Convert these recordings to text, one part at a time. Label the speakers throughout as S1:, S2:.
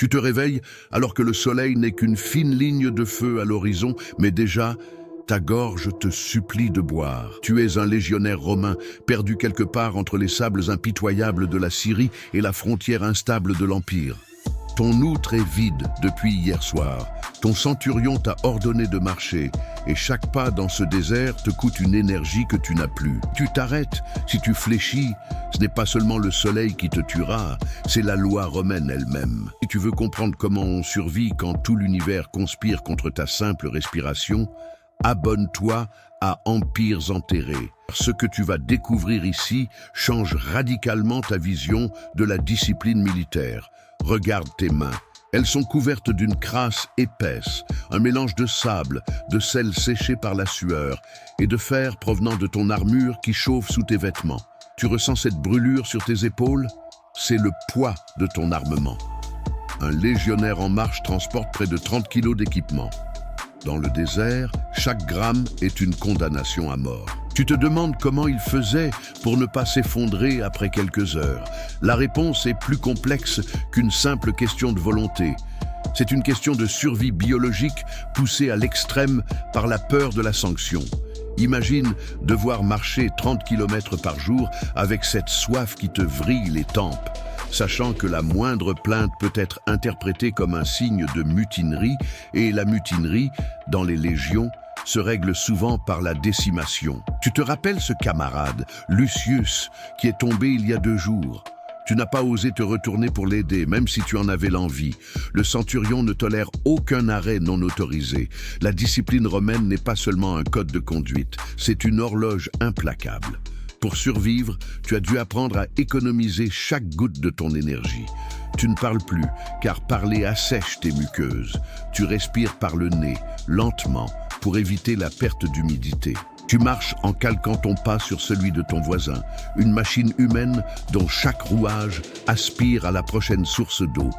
S1: Tu te réveilles alors que le soleil n'est qu'une fine ligne de feu à l'horizon, mais déjà, ta gorge te supplie de boire. Tu es un légionnaire romain, perdu quelque part entre les sables impitoyables de la Syrie et la frontière instable de l'Empire. Ton outre est vide depuis hier soir. Ton centurion t'a ordonné de marcher, et chaque pas dans ce désert te coûte une énergie que tu n'as plus. Tu t'arrêtes, si tu fléchis, ce n'est pas seulement le soleil qui te tuera, c'est la loi romaine elle-même. Si tu veux comprendre comment on survit quand tout l'univers conspire contre ta simple respiration, abonne-toi à Empires enterrés. Ce que tu vas découvrir ici change radicalement ta vision de la discipline militaire. Regarde tes mains. Elles sont couvertes d'une crasse épaisse, un mélange de sable, de sel séché par la sueur et de fer provenant de ton armure qui chauffe sous tes vêtements. Tu ressens cette brûlure sur tes épaules? C'est le poids de ton armement. Un légionnaire en marche transporte près de 30 kilos d'équipement. Dans le désert, chaque gramme est une condamnation à mort. Tu te demandes comment il faisait pour ne pas s'effondrer après quelques heures. La réponse est plus complexe qu'une simple question de volonté. C'est une question de survie biologique poussée à l'extrême par la peur de la sanction. Imagine devoir marcher 30 km par jour avec cette soif qui te vrille les tempes, sachant que la moindre plainte peut être interprétée comme un signe de mutinerie, et la mutinerie, dans les légions, se règle souvent par la décimation. Tu te rappelles ce camarade, Lucius, qui est tombé il y a 2 jours. Tu n'as pas osé te retourner pour l'aider, même si tu en avais l'envie. Le centurion ne tolère aucun arrêt non autorisé. La discipline romaine n'est pas seulement un code de conduite, c'est une horloge implacable. Pour survivre, tu as dû apprendre à économiser chaque goutte de ton énergie. Tu ne parles plus, car parler assèche tes muqueuses. Tu respires par le nez, lentement, pour éviter la perte d'humidité. Tu marches en calquant ton pas sur celui de ton voisin, une machine humaine dont chaque rouage aspire à la prochaine source d'eau.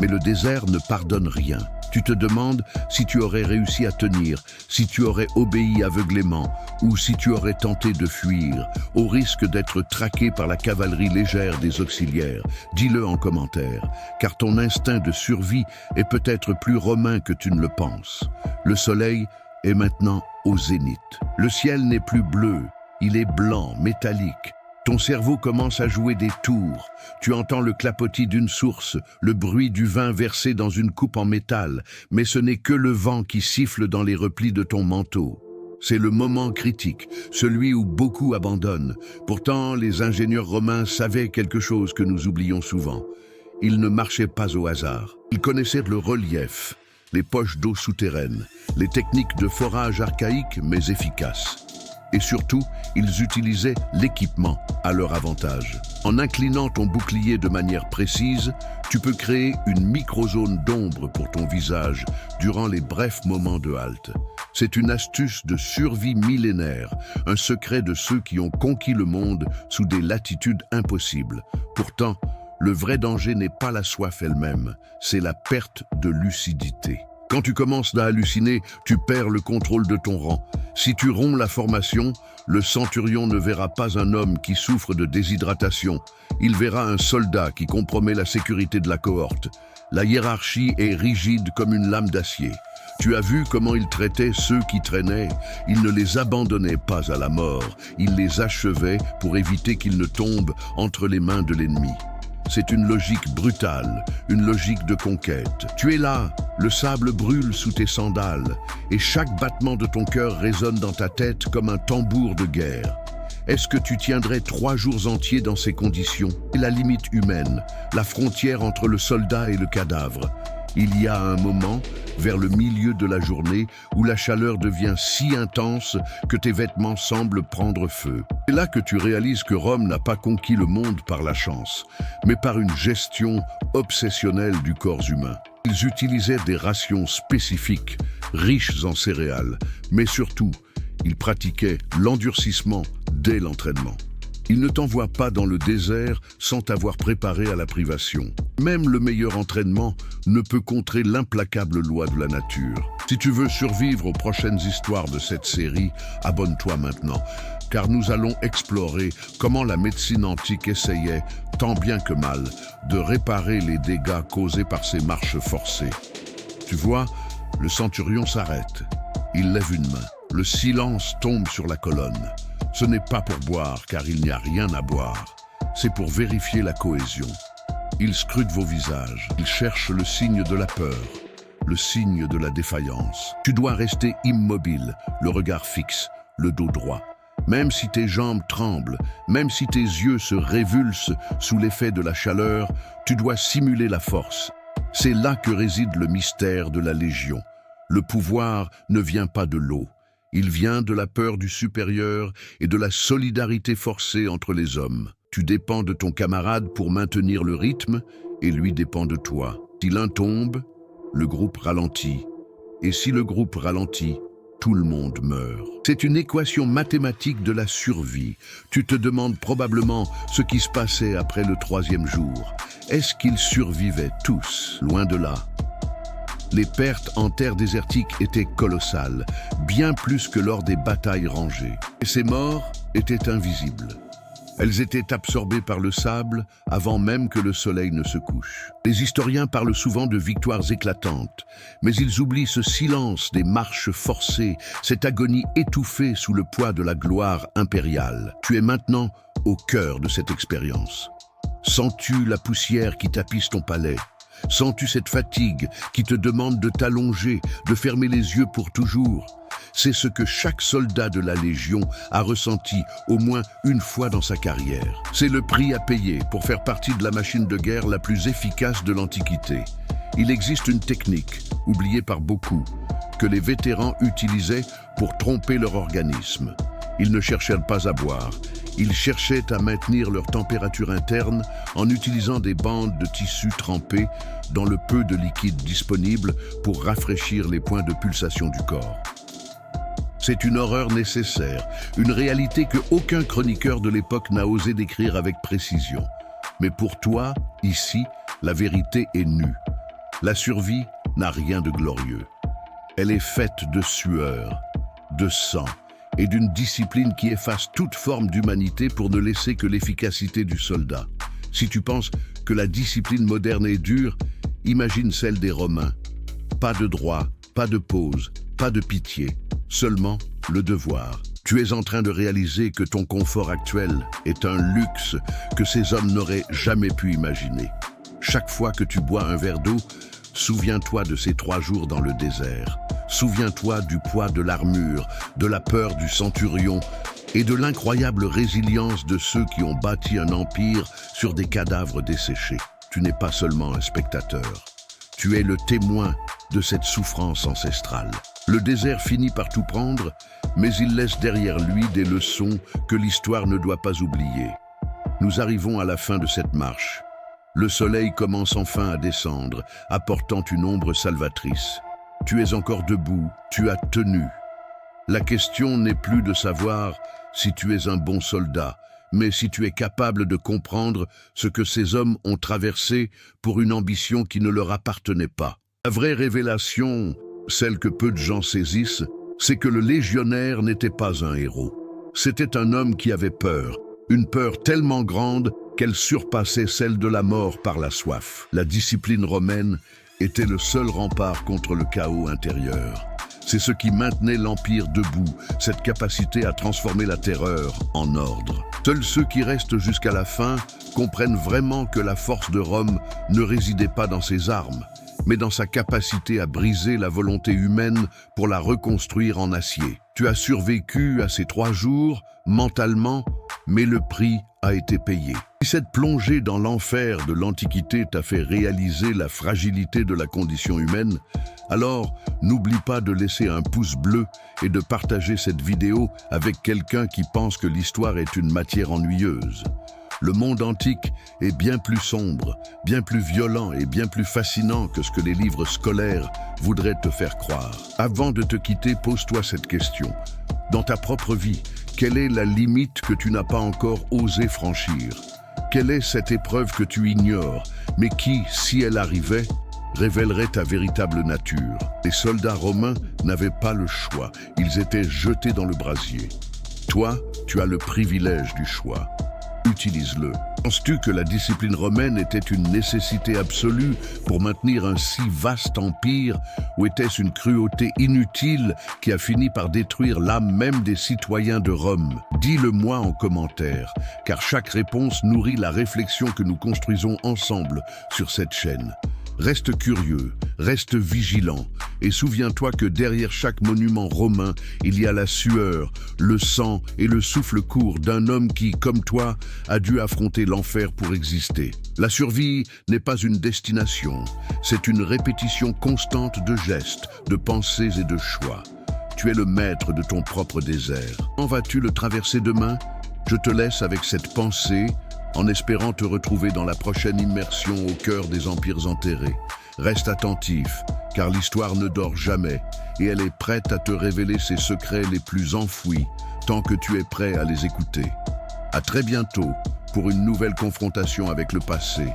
S1: Mais le désert ne pardonne rien. Tu te demandes si tu aurais réussi à tenir, si tu aurais obéi aveuglément, ou si tu aurais tenté de fuir, au risque d'être traqué par la cavalerie légère des auxiliaires. Dis-le en commentaire, car ton instinct de survie est peut-être plus romain que tu ne le penses. Le soleil est maintenant au zénith. Le ciel n'est plus bleu, il est blanc, métallique. Ton cerveau commence à jouer des tours. Tu entends le clapotis d'une source, le bruit du vin versé dans une coupe en métal, mais ce n'est que le vent qui siffle dans les replis de ton manteau. C'est le moment critique, celui où beaucoup abandonnent. Pourtant, les ingénieurs romains savaient quelque chose que nous oublions souvent. Ils ne marchaient pas au hasard. Ils connaissaient le relief, les poches d'eau souterraines, les techniques de forage archaïques mais efficaces. Et surtout, ils utilisaient l'équipement à leur avantage. En inclinant ton bouclier de manière précise, tu peux créer une microzone d'ombre pour ton visage durant les brefs moments de halte. C'est une astuce de survie millénaire, un secret de ceux qui ont conquis le monde sous des latitudes impossibles. Pourtant, le vrai danger n'est pas la soif elle-même, c'est la perte de lucidité. Quand tu commences à halluciner, tu perds le contrôle de ton rang. Si tu romps la formation, le centurion ne verra pas un homme qui souffre de déshydratation. Il verra un soldat qui compromet la sécurité de la cohorte. La hiérarchie est rigide comme une lame d'acier. Tu as vu comment il traitait ceux qui traînaient. Il ne les abandonnait pas à la mort. Il les achevait pour éviter qu'ils ne tombent entre les mains de l'ennemi. C'est une logique brutale, une logique de conquête. Tu es là, le sable brûle sous tes sandales, et chaque battement de ton cœur résonne dans ta tête comme un tambour de guerre. Est-ce que tu tiendrais 3 jours entiers dans ces conditions? C'est la limite humaine, la frontière entre le soldat et le cadavre. Il y a un moment, vers le milieu de la journée, où la chaleur devient si intense que tes vêtements semblent prendre feu. C'est là que tu réalises que Rome n'a pas conquis le monde par la chance, mais par une gestion obsessionnelle du corps humain. Ils utilisaient des rations spécifiques, riches en céréales, mais surtout, ils pratiquaient l'endurcissement dès l'entraînement. Ils ne t'envoient pas dans le désert sans t'avoir préparé à la privation. Même le meilleur entraînement ne peut contrer l'implacable loi de la nature. Si tu veux survivre aux prochaines histoires de cette série, abonne-toi maintenant. car nous allons explorer comment la médecine antique essayait, tant bien que mal, de réparer les dégâts causés par ces marches forcées. Tu vois, le centurion s'arrête. Il lève une main. Le silence tombe sur la colonne. Ce n'est pas pour boire, car il n'y a rien à boire. C'est pour vérifier la cohésion. Il scrute vos visages. Il cherche le signe de la peur, le signe de la défaillance. Tu dois rester immobile, le regard fixe, le dos droit. Même si tes jambes tremblent, même si tes yeux se révulsent sous l'effet de la chaleur, tu dois simuler la force. C'est là que réside le mystère de la Légion. Le pouvoir ne vient pas de l'eau. Il vient de la peur du supérieur et de la solidarité forcée entre les hommes. Tu dépends de ton camarade pour maintenir le rythme et lui dépend de toi. Si l'un tombe, le groupe ralentit. Et si le groupe ralentit, tout le monde meurt. C'est une équation mathématique de la survie. Tu te demandes probablement ce qui se passait après le 3e jour. Est-ce qu'ils survivaient tous? Loin de là. Les pertes en terre désertique étaient colossales, bien plus que lors des batailles rangées. Et ces morts étaient invisibles. Elles étaient absorbées par le sable avant même que le soleil ne se couche. Les historiens parlent souvent de victoires éclatantes, mais ils oublient ce silence des marches forcées, cette agonie étouffée sous le poids de la gloire impériale. Tu es maintenant au cœur de cette expérience. Sens-tu la poussière qui tapisse ton palais? Sens-tu cette fatigue qui te demande de t'allonger, de fermer les yeux pour toujours? C'est ce que chaque soldat de la Légion a ressenti au moins une fois dans sa carrière. C'est le prix à payer pour faire partie de la machine de guerre la plus efficace de l'Antiquité. Il existe une technique, oubliée par beaucoup, que les vétérans utilisaient pour tromper leur organisme. Ils ne cherchaient pas à boire. Ils cherchaient à maintenir leur température interne en utilisant des bandes de tissu trempées dans le peu de liquide disponible pour rafraîchir les points de pulsation du corps. C'est une horreur nécessaire, une réalité que aucun chroniqueur de l'époque n'a osé décrire avec précision. Mais pour toi, ici, la vérité est nue. La survie n'a rien de glorieux. Elle est faite de sueur, de sang, et d'une discipline qui efface toute forme d'humanité pour ne laisser que l'efficacité du soldat. Si tu penses que la discipline moderne est dure, imagine celle des Romains. Pas de droit, pas de pause, pas de pitié, seulement le devoir. Tu es en train de réaliser que ton confort actuel est un luxe que ces hommes n'auraient jamais pu imaginer. Chaque fois que tu bois un verre d'eau, souviens-toi de ces 3 jours dans le désert. Souviens-toi du poids de l'armure, de la peur du centurion et de l'incroyable résilience de ceux qui ont bâti un empire sur des cadavres desséchés. Tu n'es pas seulement un spectateur, tu es le témoin de cette souffrance ancestrale. Le désert finit par tout prendre, mais il laisse derrière lui des leçons que l'histoire ne doit pas oublier. Nous arrivons à la fin de cette marche. Le soleil commence enfin à descendre, apportant une ombre salvatrice. Tu es encore debout, tu as tenu. La question n'est plus de savoir si tu es un bon soldat, mais si tu es capable de comprendre ce que ces hommes ont traversé pour une ambition qui ne leur appartenait pas. La vraie révélation, celle que peu de gens saisissent, c'est que le légionnaire n'était pas un héros. C'était un homme qui avait peur, une peur tellement grande qu'elle surpassait celle de la mort par la soif. La discipline romaine était le seul rempart contre le chaos intérieur. C'est ce qui maintenait l'Empire debout, cette capacité à transformer la terreur en ordre. Seuls ceux qui restent jusqu'à la fin comprennent vraiment que la force de Rome ne résidait pas dans ses armes, mais dans sa capacité à briser la volonté humaine pour la reconstruire en acier. Tu as survécu à ces 3 jours, mentalement, mais le prix a été payé. Si cette plongée dans l'enfer de l'Antiquité t'a fait réaliser la fragilité de la condition humaine, alors n'oublie pas de laisser un pouce bleu et de partager cette vidéo avec quelqu'un qui pense que l'histoire est une matière ennuyeuse. Le monde antique est bien plus sombre, bien plus violent et bien plus fascinant que ce que les livres scolaires voudraient te faire croire. Avant de te quitter, pose-toi cette question. Dans ta propre vie, quelle est la limite que tu n'as pas encore osé franchir? Quelle est cette épreuve que tu ignores, mais qui, si elle arrivait, révélerait ta véritable nature? Les soldats romains n'avaient pas le choix, ils étaient jetés dans le brasier. Toi, tu as le privilège du choix. Utilise-le. Penses-tu que la discipline romaine était une nécessité absolue pour maintenir un si vaste empire, ou était-ce une cruauté inutile qui a fini par détruire l'âme même des citoyens de Rome? Dis-le-moi en commentaire, car chaque réponse nourrit la réflexion que nous construisons ensemble sur cette chaîne. Reste curieux, reste vigilant, et souviens-toi que derrière chaque monument romain, il y a la sueur, le sang et le souffle court d'un homme qui, comme toi, a dû affronter l'enfer pour exister. La survie n'est pas une destination, c'est une répétition constante de gestes, de pensées et de choix. Tu es le maître de ton propre désert. Quand vas-tu le traverser demain? Je te laisse avec cette pensée, en espérant te retrouver dans la prochaine immersion au cœur des empires enterrés. Reste attentif, car l'histoire ne dort jamais, et elle est prête à te révéler ses secrets les plus enfouis, tant que tu es prêt à les écouter. À très bientôt, pour une nouvelle confrontation avec le passé.